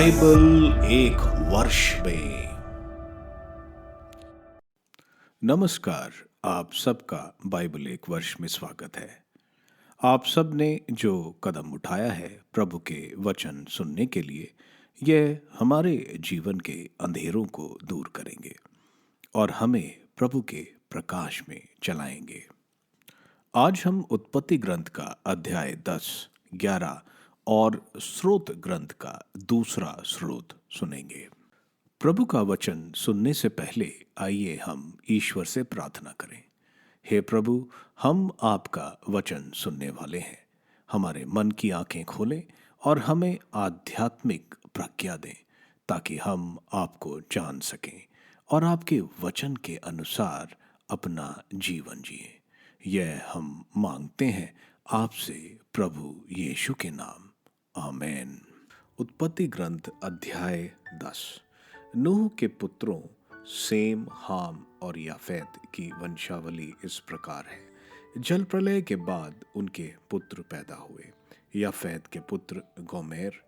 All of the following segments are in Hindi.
बाइबल एक वर्ष में। नमस्कार, आप सबका बाइबल एक वर्ष में स्वागत है। आप सब ने जो कदम उठाया है प्रभु के वचन सुनने के लिए, यह हमारे जीवन के अंधेरों को दूर करेंगे और हमें प्रभु के प्रकाश में चलाएंगे। आज हम उत्पत्ति ग्रंथ का अध्याय 10, 11 और स्रोत ग्रंथ का दूसरा स्रोत सुनेंगे। प्रभु का वचन सुनने से पहले आइए हम ईश्वर से प्रार्थना करें। हे प्रभु, हम आपका वचन सुनने वाले हैं। हमारे मन की आंखें खोलें और हमें आध्यात्मिक प्रज्ञा दें ताकि हम आपको जान सकें और आपके वचन के अनुसार अपना जीवन जिएं। यह हम मांगते हैं आपसे प्रभु यीशु के नाम, आमीन। उत्पत्ति ग्रंथ अध्याय 10। नूह के पुत्रों सेम, हाम और याफेत की वंशावली इस प्रकार है। जल प्रलय के बाद उनके पुत्र पैदा हुए। याफेत के पुत्र गोमेर,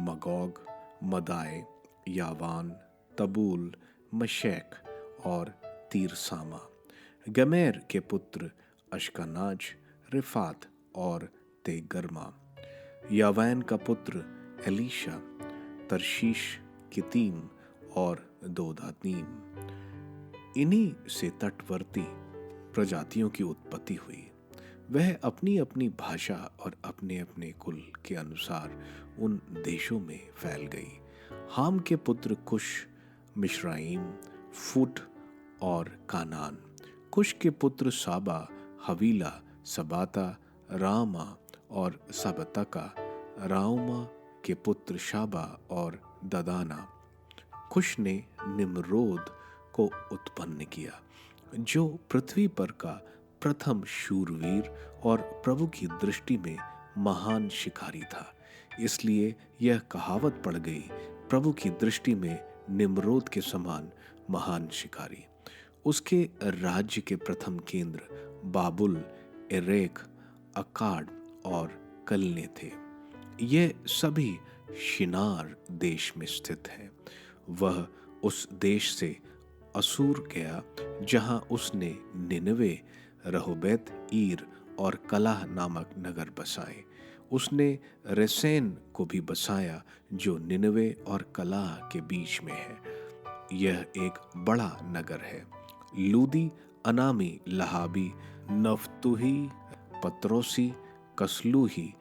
मगोग, मदाय, यावान, तबूल, मशेक और तीरसामा। गमेर के पुत्र अश्कनाज, रिफात और तेगर्मा। यावैन का पुत्र एलीशा, तरशीश, कितीम और दोदातीम। इन्हीं से तटवर्ती प्रजातियों की उत्पत्ति हुई। वह अपनी अपनी भाषा और अपने अपने कुल के अनुसार उन देशों में फैल गई। हाम के पुत्र कुश, मिश्राइम, फुट और कानान। कुश के पुत्र साबा, हवीला, सबाता, रामा और सबतका। राउमा के पुत्र शाबा और ददाना। कुश ने निम्रोद को उत्पन्न किया, जो पृथ्वी पर का प्रथम शूरवीर और प्रभु की दृष्टि में महान शिकारी था। इसलिए यह कहावत पड़ गई, प्रभु की दृष्टि में निम्रोद के समान महान शिकारी। उसके राज्य के प्रथम केंद्र बाबुल, एरेक, अकाड और कलने थे। ये सभी शिनार देश में स्थित है। वह उस देश से असूर गया जहां उसने निनवे, रहोबेत, ईर और कलाह नामक नगर बसाए। उसने रेसेन को भी बसाया जो निनवे और कलाह के बीच में है। यह एक बड़ा नगर है। लूदी, अनामी, लहाबी, नफ्तुही, पत्रोसी, कसलूही,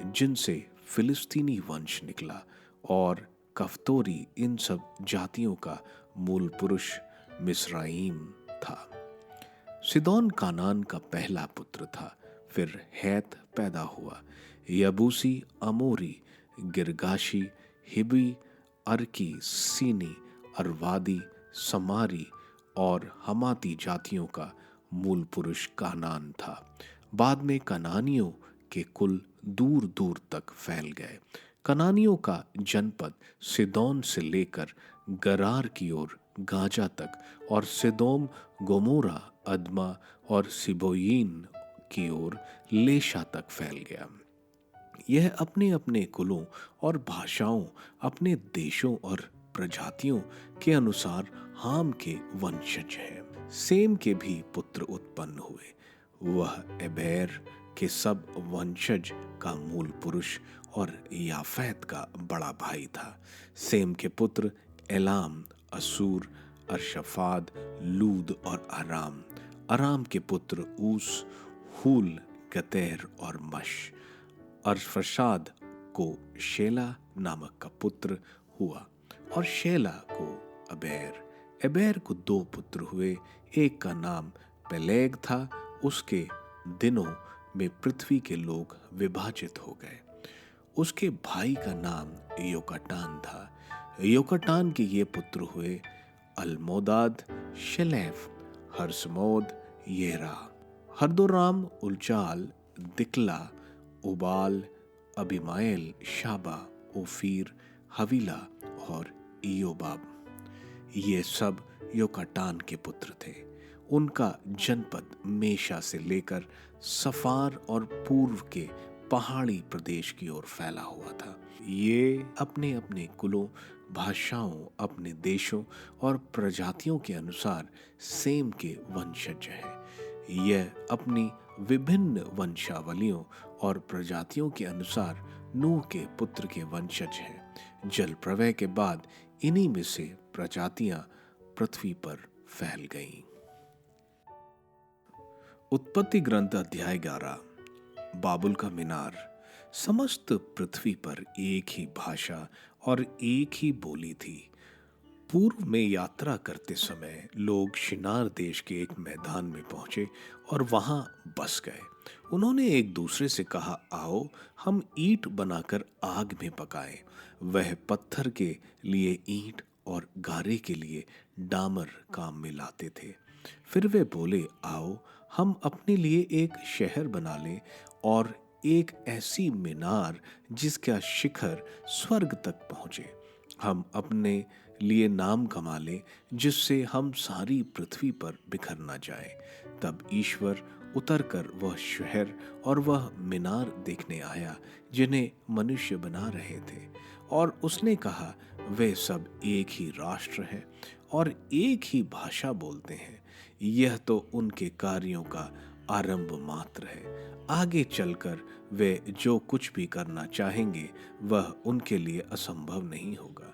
जिनसे फिलिस्तीनी वंश निकला, और कफ्तोरी, इन सब जातियों का मूल पुरुष मिस्राइम था। सिदोन कानान का पहला पुत्र था। फिर हैत पैदा हुआ। यबूसी, अमोरी, गिरगाशी, हिबी, अर्की, सीनी, अरवादी, समारी और हमाती जातियों का मूल पुरुष कानान था। बाद में कनानियों के कुल दूर दूर तक फैल गए। कनानियों का जनपद सिदोन से लेकर गरार की ओर गाजा तक और सिदोम, गोमोरा, अदमा और सिबोयीन की ओर लेशा तक फैल गया। यह अपने अपने कुलों और भाषाओं, अपने देशों और प्रजातियों के अनुसार हाम के वंशज है। सेम के भी पुत्र उत्पन्न हुए। वह एबेर के सब वंशज का मूल पुरुष और याफेत का बड़ा भाई था। सेम के पुत्र एलाम, असूर, अरशफाद, लूद और अराम। अराम के पुत्र ऊस, हूल, गतेर और मश। अरफशाद को शेला नामक का पुत्र हुआ और शेला को अबेर। एबेर को 2 पुत्र हुए। एक का नाम पेलेग था। उसके दिनों में पृथ्वी के लोग विभाजित हो गए। उसके भाई का नाम योकटान था। योकटान के ये पुत्र हुए अलमोदाद, शेलेफ, हर्समोद, येरा, हरदोराम, उलचाल, दिकला, उबाल, अबिमाएल, शाबा, ओफीर, हवीला और इयोबाब। ये सब योकटान के पुत्र थे। उनका जनपद मेशा से लेकर सफार और पूर्व के पहाड़ी प्रदेश की ओर फैला हुआ था। ये अपने अपने कुलों, भाषाओं, अपने देशों और प्रजातियों के अनुसार सेम के वंशज हैं। यह अपनी विभिन्न वंशावलियों और प्रजातियों के अनुसार नूह के पुत्र के वंशज हैं। जल प्रलय के बाद इन्हीं में से प्रजातियां पृथ्वी पर फैल गईं। उत्पत्ति ग्रंथ अध्याय 11। बाबुल का मीनार। समस्त पृथ्वी पर एक ही भाषा और एक ही बोली थी। पूर्व में यात्रा करते समय लोग शिनार देश के एक मैदान में पहुंचे और वहां बस गए। उन्होंने एक दूसरे से कहा, आओ हम ईंट बनाकर आग में पकाएं। वह पत्थर के लिए ईंट और गारे के लिए डामर काम में लाते थे। फिर वे बोले, आओ हम अपने लिए एक शहर बना लें और एक ऐसी मीनार जिसका शिखर स्वर्ग तक पहुंचे। हम अपने लिए नाम कमा लें जिससे हम सारी पृथ्वी पर बिखर ना जाए। तब ईश्वर उतरकर वह शहर और वह मीनार देखने आया जिन्हें मनुष्य बना रहे थे, और उसने कहा, वे सब एक ही राष्ट्र है और एक ही भाषा बोलते हैं। यह तो उनके कार्यों का आरंभ मात्र है। आगे चलकर वे जो कुछ भी करना चाहेंगे वह उनके लिए असंभव नहीं होगा।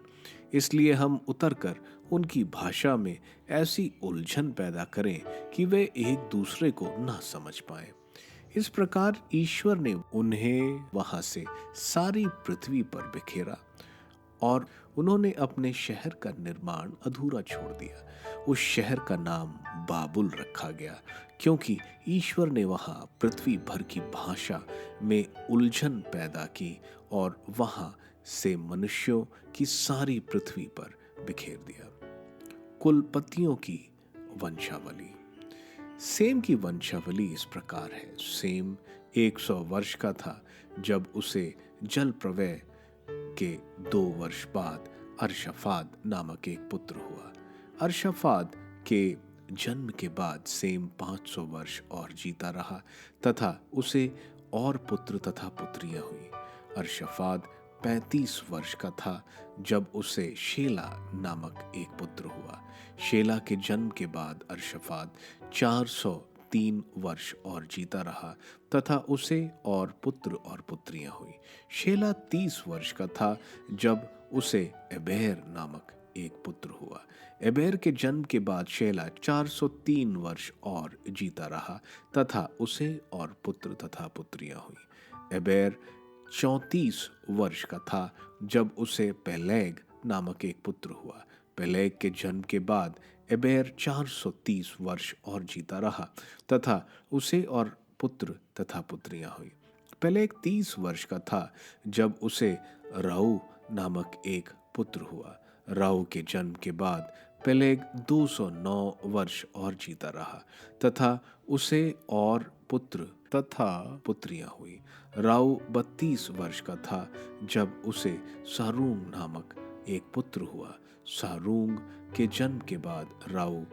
इसलिए हम उतरकर उनकी भाषा में ऐसी उलझन पैदा करें कि वे एक दूसरे को ना समझ पाएं। इस प्रकार ईश्वर ने उन्हें वहां से सारी पृथ्वी पर बिखेरा और उन्होंने अपने शहर का निर्माण अधूरा छोड़ दिया। उस शहर का नाम बाबुल रखा गया क्योंकि ईश्वर ने वहां पृथ्वी भर की भाषा में उलझन पैदा की और वहां से मनुष्यों की सारी पृथ्वी पर बिखेर दिया। कुलपतियों की वंशावली। सेम की वंशावली इस प्रकार है। सेम 100 वर्ष का था जब उसे जल प्रलय के 2 वर्ष बाद अरशफाद नामक एक पुत्र हुआ। अरशफाद के जन्म के बाद सेम 500 वर्ष और जीता रहा तथा उसे और पुत्र तथा पुत्रियां हुई। अरशफाद 35 वर्ष का था जब उसे शेला नामक एक पुत्र हुआ। शेला के जन्म के बाद अरशफाद 403 वर्ष और जीता रहा तथा उसे और पुत्र और पुत्रियां हुई। शेला 30 वर्ष का था जब उसे एबेर नामक एक पुत्र हुआ। एबेर के जन्म के बाद शेला 403 वर्ष और जीता रहा तथा उसे और पुत्र तथा पुत्रियां हुई। एबेर 34 वर्ष का था जब उसे पेलेग नामक एक पुत्र हुआ। पेलेग के जन्म के बाद एबेर 430 वर्ष और जीता रहा तथा उसे और पुत्र तथा पुत्रियां हुई। पेलेग 30 वर्ष का था जब उसे राऊ नामक एक पुत्र हुआ। राऊ के जन्म के बाद पेलेग 209 वर्ष और जीता रहा तथा उसे और पुत्र तथा पुत्रियां हुई। राऊ 32 वर्ष का था जब उसे सारूंग नामक एक पुत्र हुआ। सारूंग के जन्म के बाद राऊ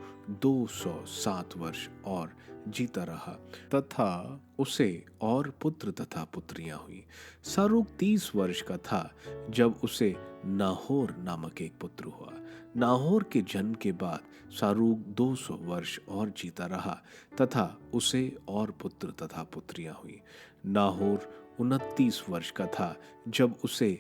207 वर्ष और जीता रहा तथा उसे और पुत्र तथा पुत्रियां हुई। सारूग 30 वर्ष का था जब उसे नाहोर नामक एक पुत्र हुआ। नाहोर के जन्म के बाद सारूग 200 वर्ष और जीता रहा तथा उसे और पुत्र तथा पुत्रियां हुई। नाहोर 29 वर्ष का था जब उसे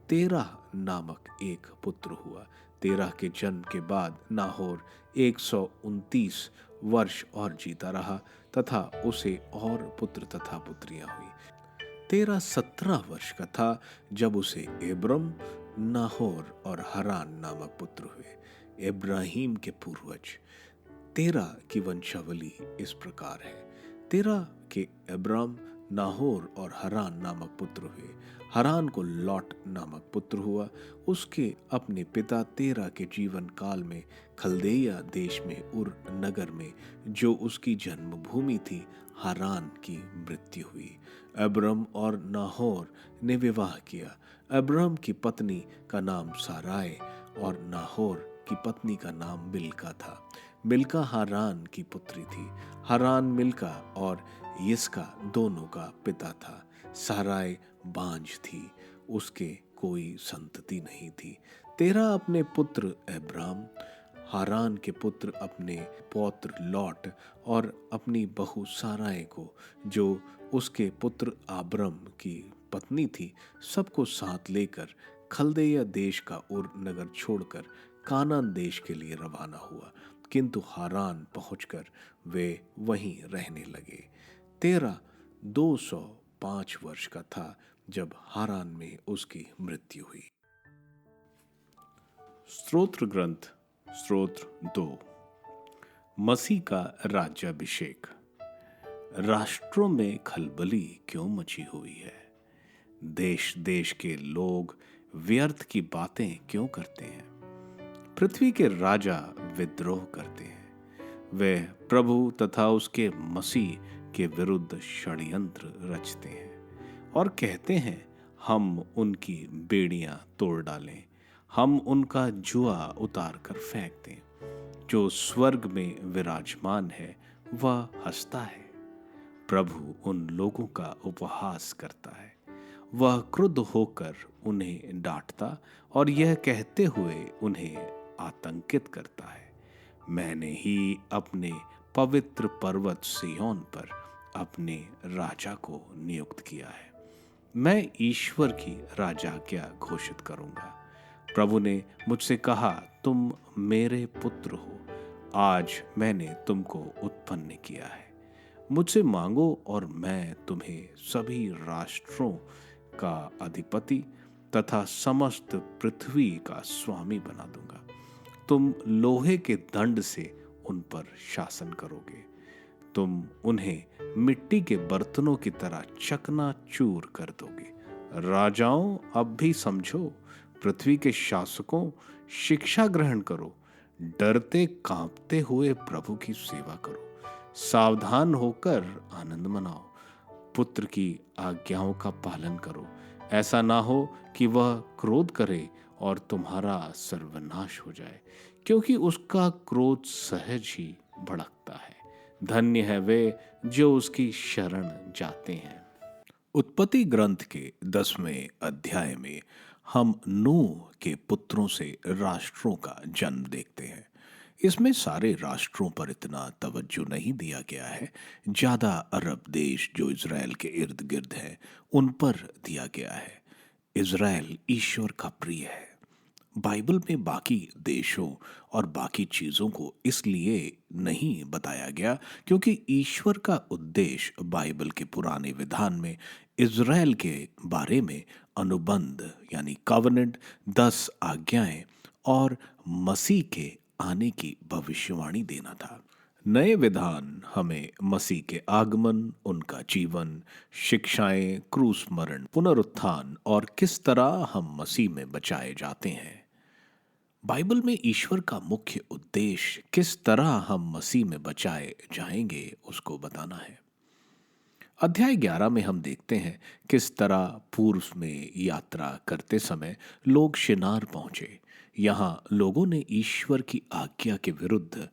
तेरह नामक एक पुत्र हुआ। तेरह के जन्म के बाद नाहोर 129 वर्ष और जीता रहा तथा उसे और पुत्र तथा पुत्रियां हुई। तेरह 17 वर्ष का था जब उसे एब्रम, नाहोर और हरान नामक पुत्र हुए। इब्राहिम के पूर्वज। तेरह की वंशावली इस प्रकार है। तेरह के अब्राम, नाहोर और हरान नामक पुत्र हुए। हरान को लॉट नामक पुत्र हुआ। उसके अपने पिता तेरह के जीवन काल में खलदेया देश में उर नगर में जो उसकी जन्मभूमि थी हरान की मृत्यु हुई। अब्राम और नाहोर ने विवाह किया। अब्राम की पत्नी का नाम साराय और नाहोर की पत्नी का नाम मिल्का था। मिल्का हारान की पुत्री थी। हारान मिल्का और यिस्का दोनों का पिता था। साराय बांझ थी, उसके कोई संतति नहीं थी। तेरह अपने पुत्र अब्राम, हारान के पुत्र अपने पौत्र लॉट और अपनी बहू साराएँ को, जो उसके पुत्र आब्रम की पत्नी थी, सबको साथ लेकर खलदैया देश का उर नगर छोड़कर कानान देश के लिए रवाना हुआ। किंतु हारान पहुंचकर वे वहीं रहने लगे। तेरह 205 वर्ष का था जब हारान में उसकी मृत्यु हुई। स्तोत्र ग्रंथ स्तोत्र 2। मसीह का राज्याभिषेक। राष्ट्रों में खलबली क्यों मची हुई है? देश देश के लोग व्यर्थ की बातें क्यों करते हैं? पृथ्वी के राजा विद्रोह करते हैं। वे प्रभु तथा उसके मसीह के विरुद्ध षड्यंत्र रचते हैं और कहते हैं, हम उनकी बेड़ियां तोड़ डालें, हम उनका जुआ उतार कर फेंक दें। जो स्वर्ग में विराजमान है वह हंसता है। प्रभु उन लोगों का उपहास करता है। वह क्रुद्ध होकर उन्हें डांटता और यह कहते हुए उन्हें आतंकित करता है, मैंने ही अपने पवित्र पर्वत सिय्योन पर अपने राजा को नियुक्त किया है। मैं ईश्वर की राजाज्ञा घोषित करूंगा। प्रभु ने मुझसे कहा, तुम मेरे पुत्र हो, आज मैंने तुमको उत्पन्न किया है। मुझसे मांगो और मैं तुम्हें सभी राष्ट्रों का अधिपति तथा समस्त पृथ्वी का स्वामी बना दूंगा। तुम लोहे के दंड से उन पर शासन करोगे। तुम उन्हें मिट्टी के बर्तनों की तरह चकनाचूर कर दोगे। राजाओं, अब भी समझो। पृथ्वी के शासकों, शिक्षा ग्रहण करो। डरते कांपते हुए प्रभु की सेवा करो। सावधान होकर आनंद मनाओ। पुत्र की आज्ञाओं का पालन करो। ऐसा ना हो कि वह क्रोध करे और तुम्हारा सर्वनाश हो जाए, क्योंकि उसका क्रोध सहज ही भड़कता है। धन्य है वे जो उसकी शरण जाते हैं। उत्पत्ति ग्रंथ के 10वें अध्याय में हम नूह के पुत्रों से राष्ट्रों का जन्म देखते हैं। इसमें सारे राष्ट्रों पर इतना तवज्जो नहीं दिया गया है। ज्यादा अरब देश जो इज़राइल के इर्द गिर्द है उन पर दिया गया है। इज़राइल ईश्वर का प्रिय है। बाइबल में बाकी देशों और बाकी चीजों को इसलिए नहीं बताया गया क्योंकि ईश्वर का उद्देश्य बाइबल के पुराने विधान में इज़राइल के बारे में अनुबंध यानी कवनेंट, 10 आज्ञाएं और मसीह के आने की भविष्यवाणी देना था। नए विधान हमें मसीह के आगमन, उनका जीवन, शिक्षाएं, क्रूस मरण, पुनरुत्थान और किस तरह हम मसीह में बचाए जाते हैं। बाइबल में ईश्वर का मुख्य उद्देश्य किस तरह हम मसीह में बचाए जाएंगे उसको बताना है। अध्याय 11 में हम देखते हैं किस तरह पूर्व में यात्रा करते समय लोग शिनार पहुंचे। यहाँ लोगों ने ईश्वर की आज्ञा के विरुद्ध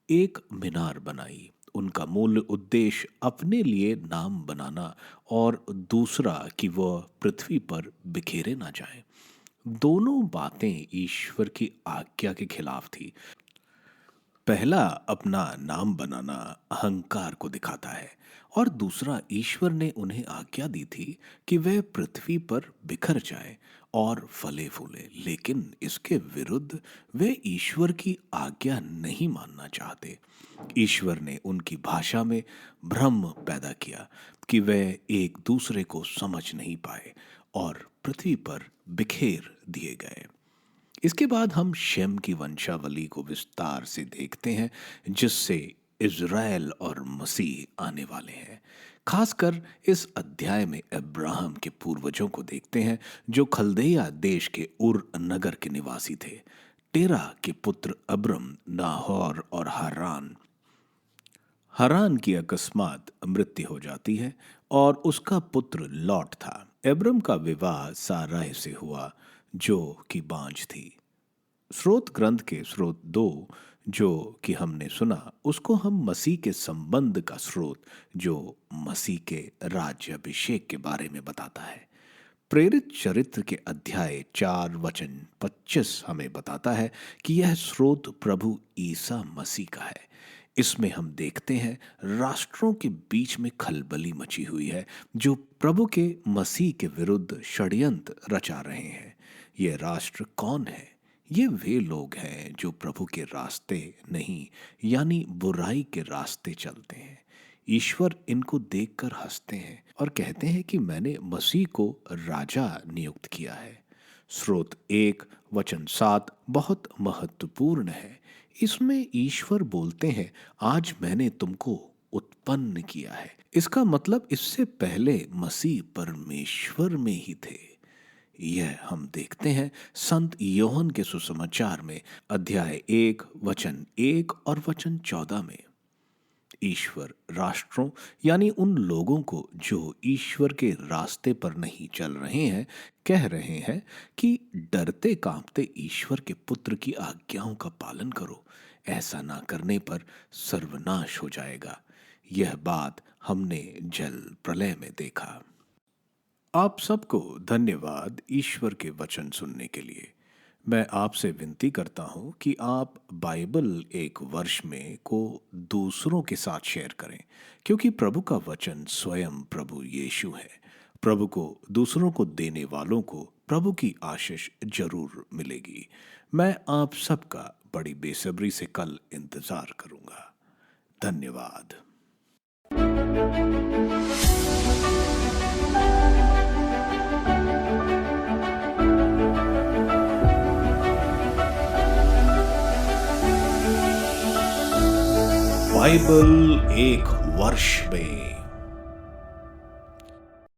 एक मीनार बनाई। उनका मूल उद्देश्य अपने लिए नाम बनाना और दूसरा कि वह पृथ्वी पर बिखेरे ना जाए। दोनों बातें ईश्वर की आज्ञा के खिलाफ थी। पहला अपना नाम बनाना अहंकार को दिखाता है और दूसरा ईश्वर ने उन्हें आज्ञा दी थी कि वे पृथ्वी पर बिखर जाए और फले फूले, लेकिन इसके विरुद्ध वे ईश्वर की आज्ञा नहीं मानना चाहते। ईश्वर ने उनकी भाषा में भ्रम पैदा किया कि वे एक दूसरे को समझ नहीं पाए और पृथ्वी पर बिखेर दिए गए। इसके बाद हम शेम की वंशावली को विस्तार से देखते हैं जिससे इज़राइल और मसीह आने वाले हैं। खासकर इस अध्याय में अब्राहम के पूर्वजों को देखते हैं जो खलदैया देश के उर नगर के निवासी थे। टेरा के पुत्र अब्रम, नाहोर और हारान। हारान की अकस्मात मृत्यु हो जाती है और उसका पुत्र लॉट था। अब्रम का विवाह साराह से हुआ जो कि बांझ थी। स्रोत ग्रंथ के स्रोत 2 जो कि हमने सुना उसको हम मसीह के संबंध का स्रोत जो मसीह के राज्याभिषेक के बारे में बताता है। प्रेरित चरित्र के अध्याय 4 वचन 25 हमें बताता है कि यह स्रोत प्रभु ईसा मसीह का है। इसमें हम देखते हैं राष्ट्रों के बीच में खलबली मची हुई है जो प्रभु के मसीह के विरुद्ध षड्यंत्र रचा रहे हैं। ये राष्ट्र कौन है? ये वे लोग हैं जो प्रभु के रास्ते नहीं, यानी बुराई के रास्ते चलते हैं। ईश्वर इनको देखकर हंसते हैं और कहते हैं कि मैंने मसीह को राजा नियुक्त किया है। स्रोत 1 वचन 7 बहुत महत्वपूर्ण है। इसमें ईश्वर बोलते हैं, आज मैंने तुमको उत्पन्न किया है। इसका मतलब इससे पहले मसीह परमेश्वर में ही थे। यह हम देखते हैं संत योहन के सुसमाचार में अध्याय 1 वचन 1 और वचन 14 में। ईश्वर राष्ट्रों यानी उन लोगों को जो ईश्वर के रास्ते पर नहीं चल रहे हैं, कह रहे हैं कि डरते कांपते ईश्वर के पुत्र की आज्ञाओं का पालन करो, ऐसा ना करने पर सर्वनाश हो जाएगा। यह बात हमने जल प्रलय में देखा। आप सबको धन्यवाद ईश्वर के वचन सुनने के लिए। मैं आपसे विनती करता हूं कि आप बाइबल एक वर्ष में को दूसरों के साथ शेयर करें, क्योंकि प्रभु का वचन स्वयं प्रभु यीशु है। प्रभु को दूसरों को देने वालों को प्रभु की आशीष जरूर मिलेगी। मैं आप सबका बड़ी बेसब्री से कल इंतजार करूंगा। धन्यवाद। बाइबल एक वर्ष में